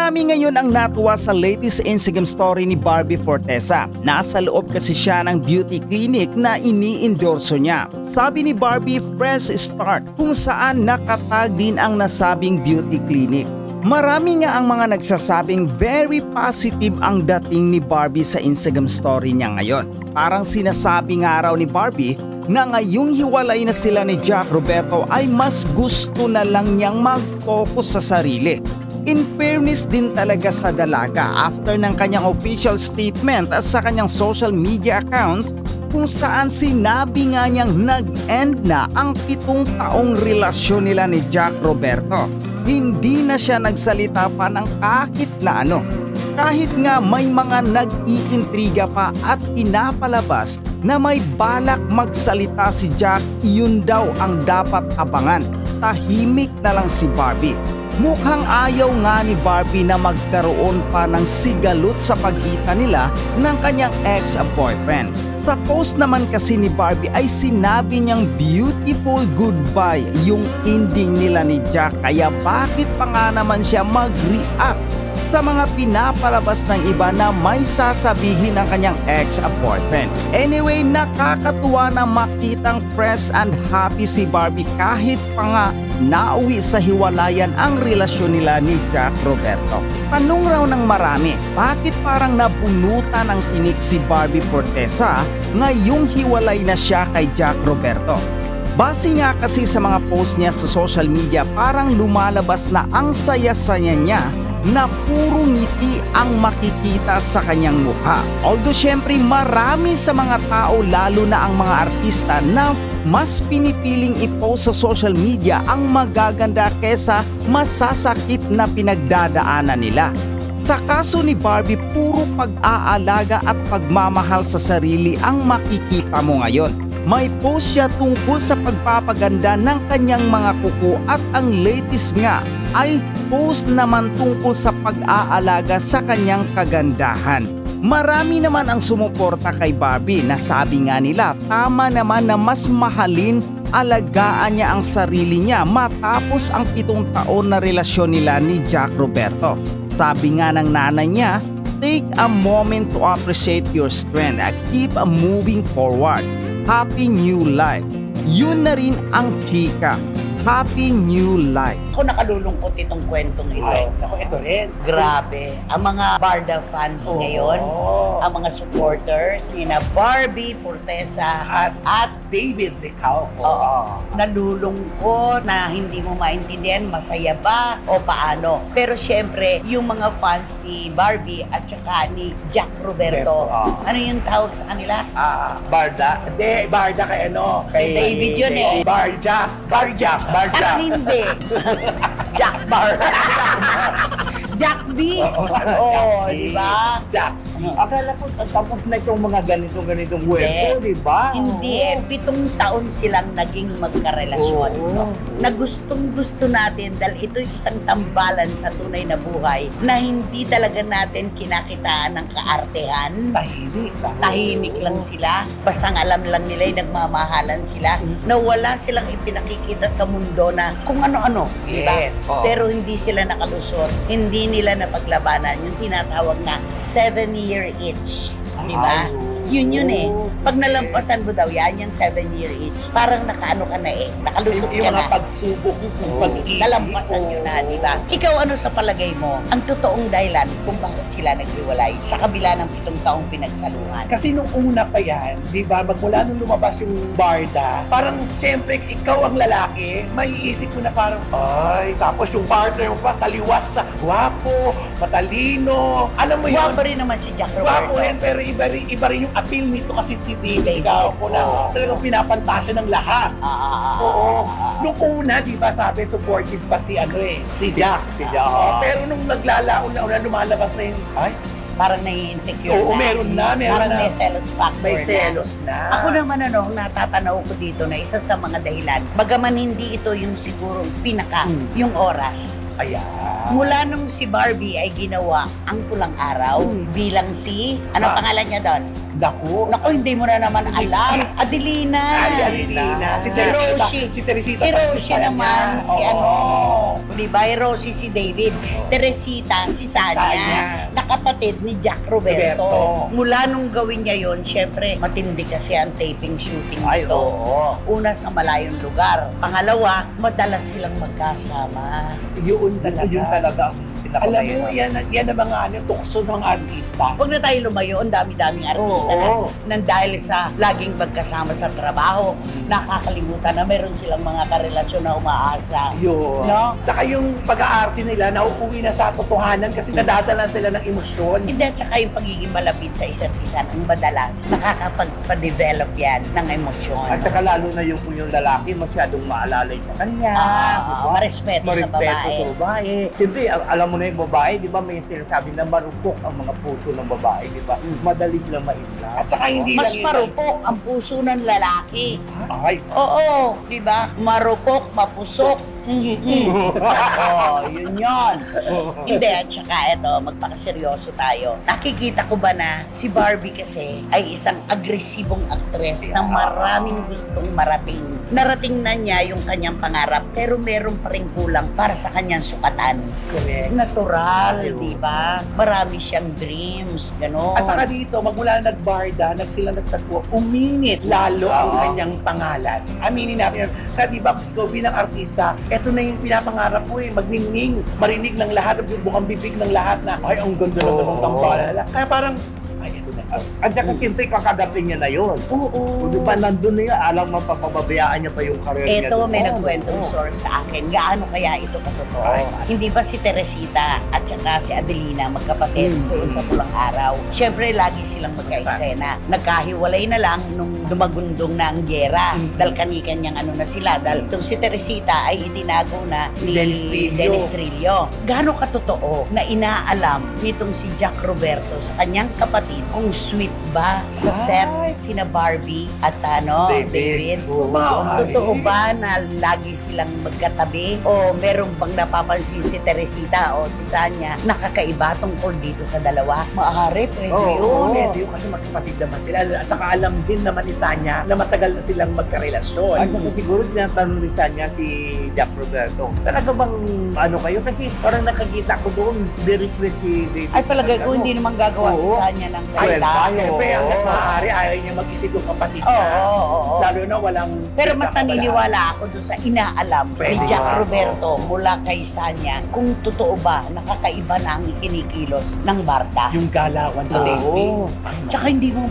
Marami ngayon ang natuwa sa latest Instagram story ni Barbie Fortesa. Nasa loob kasi siya ng beauty clinic na ini-endorso niya. Sabi ni Barbie, fresh start, kung saan nakatag din ang nasabing beauty clinic. Marami nga ang mga nagsasabing very positive ang dating ni Barbie sa Instagram story niya ngayon. Parang sinasabi nga raw ni Barbie na ngayong hiwalay na sila ni Jack Roberto ay mas gusto na lang niyang mag-focus sa sarili. In fairness din talaga sa dalaga after ng kanyang official statement sa kanyang social media account kung saan sinabi nga niyang nag-end na ang 7 taong relasyon nila ni Jack Roberto. Hindi na siya nagsalita pa ng kahit na ano. Kahit nga may mga nag-iintriga pa at pinapalabas na may balak magsalita si Jack, yun daw ang dapat abangan. Tahimik na lang si Barbie. Mukhang ayaw nga ni Barbie na magkaroon pa ng sigalot sa pagitan nila ng kanyang ex-boyfriend. Sa post naman kasi ni Barbie ay sinabi niyang beautiful goodbye yung ending nila ni Jack, kaya bakit pa nga naman siya mag-react sa mga pinapalabas ng iba na may sasabihin ng kanyang ex-boyfriend. Anyway, nakakatuwa na makitang fresh and happy si Barbie kahit pa nga nauwi sa hiwalayan ang relasyon nila ni Jack Roberto. Tanong raw ng marami, bakit parang nabunutan ng tinik si Barbie Fortesa ngayong hiwalay na siya kay Jack Roberto? Base nga kasi sa mga post niya sa social media, parang lumalabas na ang saya-saya niya na puro ngiti ang makikita sa kanyang mukha. Although syempre marami sa mga tao, lalo na ang mga artista, na mas pinipiling i-post sa social media ang magaganda kesa masasakit na pinagdadaanan nila. Sa kaso ni Barbie, puro pag-aalaga at pagmamahal sa sarili ang makikita mo ngayon. May post siya tungkol sa pagpapaganda ng kanyang mga kuko at ang latest nga ay post naman tungkol sa pag-aalaga sa kanyang kagandahan. Marami naman ang sumuporta kay Barbie na sabi nga nila tama naman na mas mahalin, alagaan niya ang sarili niya matapos ang 7 taon na relasyon nila ni Jack Roberto. Sabi nga ng nanay niya, take a moment to appreciate your strength and keep moving forward. Happy New Life. Yun na rin ang chika. Happy New Life. Ako nakalulungkot itong kwentong ito. Ay, ako ito rin. Grabe. Ang mga Barda fans ngayon, ang mga supporters, nina Barbie Fortesa At David Licauco. Nalulungkot na hindi mo maintindihan masaya ba o paano. Pero syempre, yung mga fans ni Barbie at saka ni Jack Roberto, ano yung tawag sa kanila? Barda? Hindi, Barda kay ano? Kay David yun eh. Barjack. Barjack. Ano hindi? Jack Bar. Jack B. Di ba? Jack. Akala ko tapos na itong mga ganitong kwento, di ba? Hindi 7 taon silang naging magkarelasyon. Na gustong-gusto natin dahil ito'y isang tambalan sa tunay na buhay na hindi talaga natin kinakitaan ng kaartehan. Tahimik lang sila. Basta alam lang nila yung nagmamahalan sila na wala silang ipinakikita sa mundo na kung ano-ano. Yes. Diba? Pero hindi sila nakalusot. Hindi nila napaglabanan yung tinatawag na 7-year itch. Diba? Yun eh. Pag nalampasan mo daw yan, yung 7-year itch, parang nakaano ka na eh. Nakalusot ka na. Yung mga pagsubok ng pag-ibig. Nalampasan nyo na, di ba? Ikaw ano sa palagay mo, ang totoong dahilan kung bakit sila naghiwalay sa kabila ng 7 taong pinagsaluhan? Kasi nung una pa yan, di ba, magmula nung lumabas yung Barda, parang siyempre ikaw ang lalaki, maiisip mo na parang, ay, tapos yung partner mo pa, taliwas sa gwapo, matalino, alam mo yun. Gwapo rin naman si Jack Roberto. Gwapo rin, pero iba rin yung appeal nito kasi si David Licauco na talagang pinapantasya ng lahat. Nung una, di ba, sabi, supportive pa si Jack. Pero nung naglalaon na lumalabas na yun, ay, parang nai-insecure na. Meron na. Parang may selos factor May selos na. Ako naman natatanaw ko dito na isa sa mga dahilan. Bagaman hindi ito yung siguro pinaka, yung oras. Ayan. Mula nung si Barbie ay ginawa ang Pulang Araw bilang si, ano pangalan niya doon? Naku, Naku, hindi mo na naman alam. Adelina. Si Adelina. Si Teresita. Si Teresita. Si Rosie naman. Si Oo. Diba? Rosie si David. Teresita si Sanya. Sanya. Nakapatid ni Jack Roberto. Roberto. Mula nung gawin niya yon, syempre, matindi kasi ang taping shooting Ay, nito. oo. Una sa malayong lugar. Pangalawa, madalas silang magkasama. Yun talaga. Yun talaga ang Alam mo, pinakamahirap. yan ang mga tukso ng artista. Huwag na tayo lumayo, ang dami-daming artista Oo. na nang dahil sa laging magkasama sa trabaho, nakakalimutan na meron silang mga karelasyon na umaasa. Yun. No? Tsaka yung pag-aarte nila, nauuwi na sa totohanan kasi nadadala sila ng emosyon. Hindi, at saka yung pagiging malapit sa isa't isa ng madalas, nakakapag-develop yan ng emosyon. At saka lalo na yung lalaki masyadong maalalay sa kanya. diba? Marespeto sa Marespeto babae. sa babae. Siyempre, alam mo na yung babae, di ba, may sinasabi na marupok ang mga puso ng babae, di ba? Madali silang ma-inlove. At saka hindi Mas lang yun. marupok ang puso ng lalaki. Ay, Oo, di ba? Marupok, mapusok. Yun yun. Hindi, at saka eto, magpakaseryoso tayo. Nakikita ko ba na si Barbie kasi ay isang agresibong aktres na maraming gustong marating. Narating na niya yung kanyang pangarap, pero meron pa rin kulang para sa kanyang sukatan. correct. Natural, di ba? Marami siyang dreams, gano'n. At saka dito, magmula nagbarda, sila nagtagpo, uminit lalo ang kanyang pangalan. Aminin natin yun. Kaya di ba, ikaw bilang artista, eto na yung pinapangarap mo magningning, marinig ng lahat, bukang bibig ng lahat na, ay, ang ganda naman ng tambalan. Kaya parang, ay, eto na. At saka siyempre, kakagapin niya na yun. Oo. Di ba, nandun na yun, alam mo, papabayaan niya pa yung career niya. Ito, may doon. nagkwentong source sa akin. Gaano kaya ito katotoo? Ay. Hindi ba si Teresita at saka si Adelina magkapatid doon sa Pulang Araw? Siyempre, lagi silang magkaisena. Nagkahiwalay na lang nung dumagundong na ang gera. Dahil kanikan niyang ano na sila. Dahil itong si Teresita ay itinago na ni Dennis Trillo. Dennis Trillo. Gaano katotoo na inaalam nitong si Jack Roberto sa kanyang kapatid kung sweet ba sa set sina Barbie at David? Oo. Totoo ba na lagi silang magkatabi? O meron bang napapansin si Teresita o si Sanya nakakaiba tungkol dito sa dalawa? Maaari, pwede yun. Pwede yun kasi magkapatid naman sila. At saka alam din naman ni Sanya na matagal na silang magkarelasyon. At saka siguro tinatanong ni Sanya si Jack Roberto, talaga bang ano kayo? Kasi parang nakakita ko doon, very sweet si David. Ay palagay ko hindi naman gagawa si Oo. Sanya ng Ay, salita. siyempre, Oo. hanggat maaari, ayaw niya mag-isip yung kapatid niya. Oo. Lalo na walang... Pero mas naniniwala ako doon sa inaalam ni Pwede Jack ba? Roberto mula kay Sanya kung totoo ba nakakaiba na ang kinikilos ng Barta. Yung galawan sa Oo. taping. Tsaka hindi mo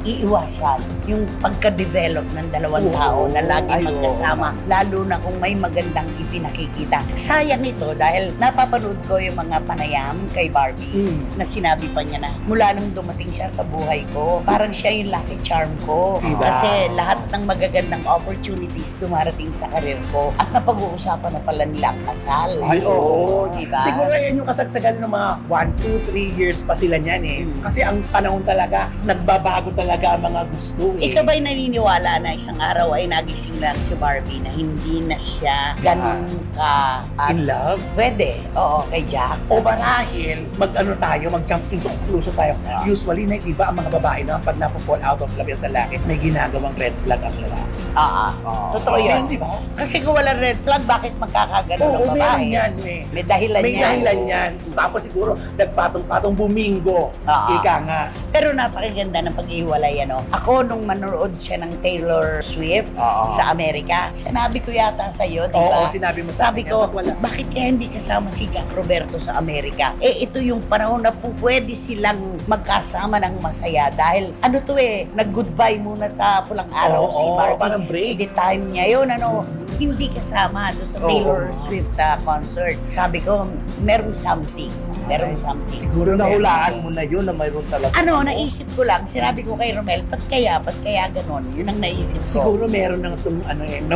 iiwasan yung pagka-develop ng dalawang Oo. tao na lagi Ay, oo. magkasama, lalo na kung may magandang ipinakikita. Sayang ito dahil napapanood ko yung mga panayam kay Barbie na sinabi pa niya na mula nung dumating siya sa buhay ko, parang siya yung lucky charm ko. Diba? Kasi lahat ng magagandang opportunities dumarating sa karir ko at napag-uusapan na pala nila ang kasal. Ay, oo. Diba? Siguro yan yung kasagsagan ng mga 1, 2, 3 years pa sila niyan Kasi ang panahon talaga, nagbabago talaga ang mga gusto Ikaw ba'y naniniwala na isang araw ay nagising lang si Barbie na hindi na siya ganun ka In love? pwede? Oo, kay Jack. O marahil, mag-jump into conclusion tayo. Usually, na iba ang mga babae na pag napo-fall out of love yan sa lalaki, may ginagawang red flag ang lalaki. Totoo yun. Di ba? Kasi kung walang red flag, bakit magkakagano Oo, ng meron babae? yan May dahilan May yan. dahilan yan. Tapos siguro, nagpatong-patong bumingo. Ika nga. Pero napakaganda ng pag-iwalay, Ako, nung manood siya ng Taylor Swift sa Amerika, sinabi ko yata sa'yo, di ba? Oo, sinabi mo sa Sabi akin ko, yan, pag wala. bakit kaya hindi kasama si Jack Roberto sa Amerika? Ito yung panahon na pwede silang magkasama ng masaya dahil nag-goodbye muna sa Pulang Araw si Barbie. parang break. Hindi time niya yun, hindi kasama doon sa Taylor Swift concert. Sabi ko, merong something. Siguro Nahulaan mo na yun na mayroon talaga. Naisip ko lang, sinabi ko kay Romel, ba't kaya ganon? Yun ang naisip ko. Siguro meron ng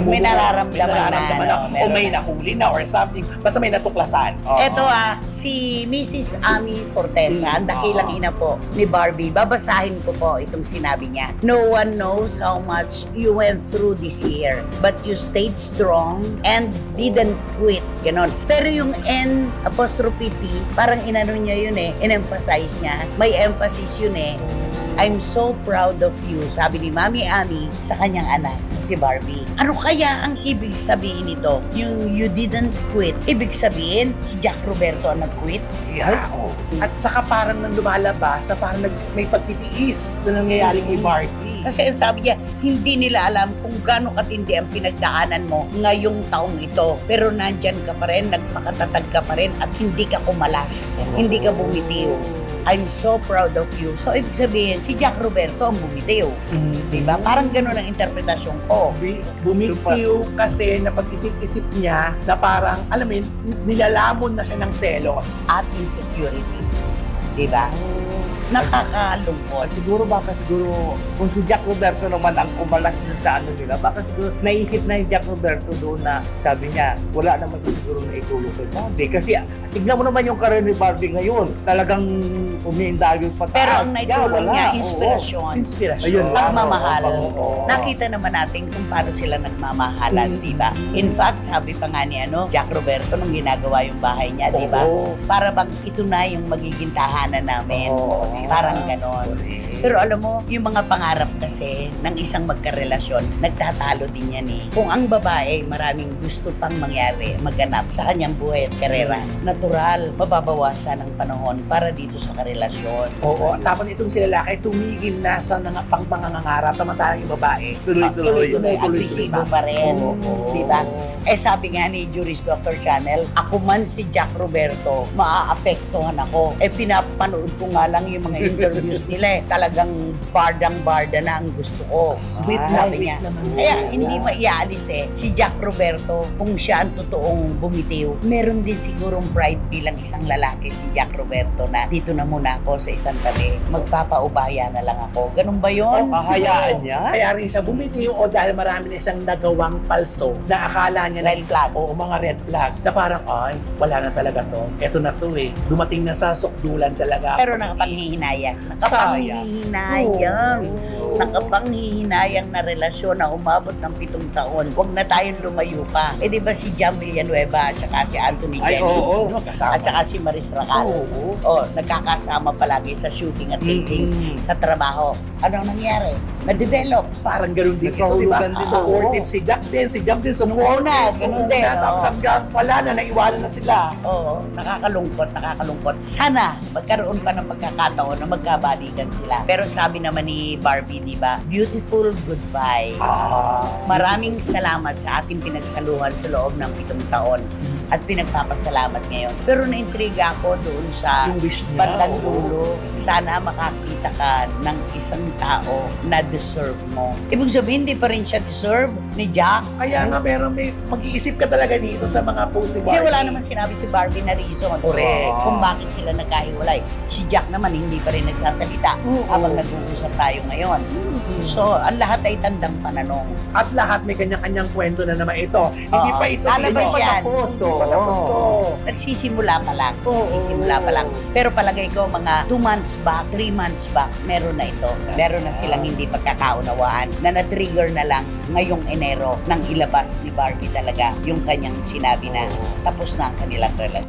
May nararamdaman na, o may nahuli na or something. Basta may natuklasan. Eto si Mrs. Ami Fortesa, ang dakilang ina po ni Barbie. Babasahin ko po itong sinabi niya. No one knows how much you went through this year, but you stayed strong and didn't quit. Ganon. Pero yung N''T, parang inano niya yun in-emphasize niya. May emphasis yun I'm so proud of you, sabi ni Mami Ami sa kanyang anak, si Barbie. Ano kaya ang ibig sabihin nito? Yung you didn't quit. Ibig sabihin, si Jack Roberto ang nag-quit? Yeah, oh. At saka parang nang lumalabas na parang may pagtitiis na nangyayari kay Barbie. Kasi ang sabi niya, hindi nila alam kung gaano katindi ang pinagdaanan mo ngayong taong ito. Pero nandyan ka pa rin, nagpakatatag ka pa rin at hindi ka kumalas, hindi ka bumitiw. I'm so proud of you. So, ibig sabihin, si Jack Roberto ang bumitiw. Diba? Parang ganun ang interpretasyon ko. Bumitiw kasi napag-isip-isip niya na parang, alam mo yun, nilalamon na siya ng selos. At insecurity. Diba? Nakakalungkot. Siguro kung si Jack Roberto naman ang kumalas dun sa ano nila, baka siguro naisip na yung Jack Roberto doon na sabi niya, wala naman siguro na itulong kay Barbie. Kasi tignan mo naman yung career ni Barbie ngayon, talagang umiindagyo pataas. Pero ang naitulong niya, inspirasyon. Inspirasyon. Ayun, Pagmamahal. oo. Nakita naman natin kung paano sila nagmamahalan, di ba? In fact, sabi pa nga ni Jack Roberto nung ginagawa yung bahay niya, di ba? Oo. Para bang ito na yung magiging tahanan namin. Oo. Parang ganon. Pero alam mo, yung mga pangarap kasi ng isang magkarelasyon, nagtatalo din yan eh. Kung ang babae, maraming gusto pang mangyari, maganap sa kanyang buhay at karera, natural, mababawasan ang panahon para dito sa karelasyon. Oo, tapos itong si lalaki tumigil na sa pang pangangarap, samantalang yung babae. Tuloy-tuloy. Agresibo pa rin. Oo. Diba? Eh sabi nga ni Juris Dr. Channel, ako man si Jack Roberto, maaapektuhan ako. Eh pinapanood ko nga lang yung mga interviews nila eh. Talagang bardang-barda na ang gusto ko. Sweet Sabi na sweet niya. naman. Kaya hindi maialis eh. Si Jack Roberto, kung siya ang totoong bumitiw, meron din sigurong pride bilang isang lalaki si Jack Roberto na dito na muna ako sa isang tabi. Magpapaubaya na lang ako. Ganun ba yun? Hayaan niya? Kaya rin siya bumitiw o dahil marami na siyang nagawang palso na akala niya Red flag. o mga red flag na parang ay wala na talaga to. Eto na to eh. Dumating na sa sukdulan talaga. Pero nakapanghihinayang. Oo. Nakapanghihinayang na relasyon na umabot ng 7 taon. Huwag na tayong lumayo pa. Eh di ba si Jam Villanueva at saka si Anthony Ay, Jennings? oo. Magkasama. At saka si Maris Racal. Oo. Oh, nagkakasama palagi sa shooting at taping, sa trabaho. Anong nangyari? Na-develop. Parang ganun din ito, di ba? Nagkahulugan din. Supportive si Jack din, si Jam din supportive. Nung una, ganun din, Tapos oo. hanggang wala na, naiwanan na sila. Oo, nakakalungkot. Sana magkaroon pa ng magkakataon na magkabalikan sila. Pero sabi naman ni Barbie, di ba? Beautiful goodbye. Maraming salamat sa ating pinagsaluhan sa loob ng 7 taon at pinagpapasalamat ngayon. Pero naintriga ako doon sa Yung wish niya. bandang oo. dulo. Sana makakita ka ng isang tao na deserve mo. Ibig sabihin, hindi pa rin siya deserve ni Jack. Kaya nga may mag-iisip ka talaga dito sa mga post ni Barbie. Kasi wala naman sinabi si Barbie na reason Correct. kung bakit sila nagkahiwalay. Si Jack naman hindi pa rin nagsasalita Oo. habang nag-uusap tayo ngayon. So, ang lahat ay tandang pananong. At lahat may kanya-kanyang kwento na naman ito. Hindi Oo. pa ito Lalabas dito. yan. Hindi pa tapos to. Nagsisimula pa lang. Oo. Nagsisimula pa lang. Pero palagay ko mga 2 months back, 3 months back, meron na ito. Meron na silang hindi pagkakaunawaan na na-trigger na lang ngayong Enero nang ilabas ni Barbie talaga yung kanyang sinabi na tapos na ang kanilang relasyon.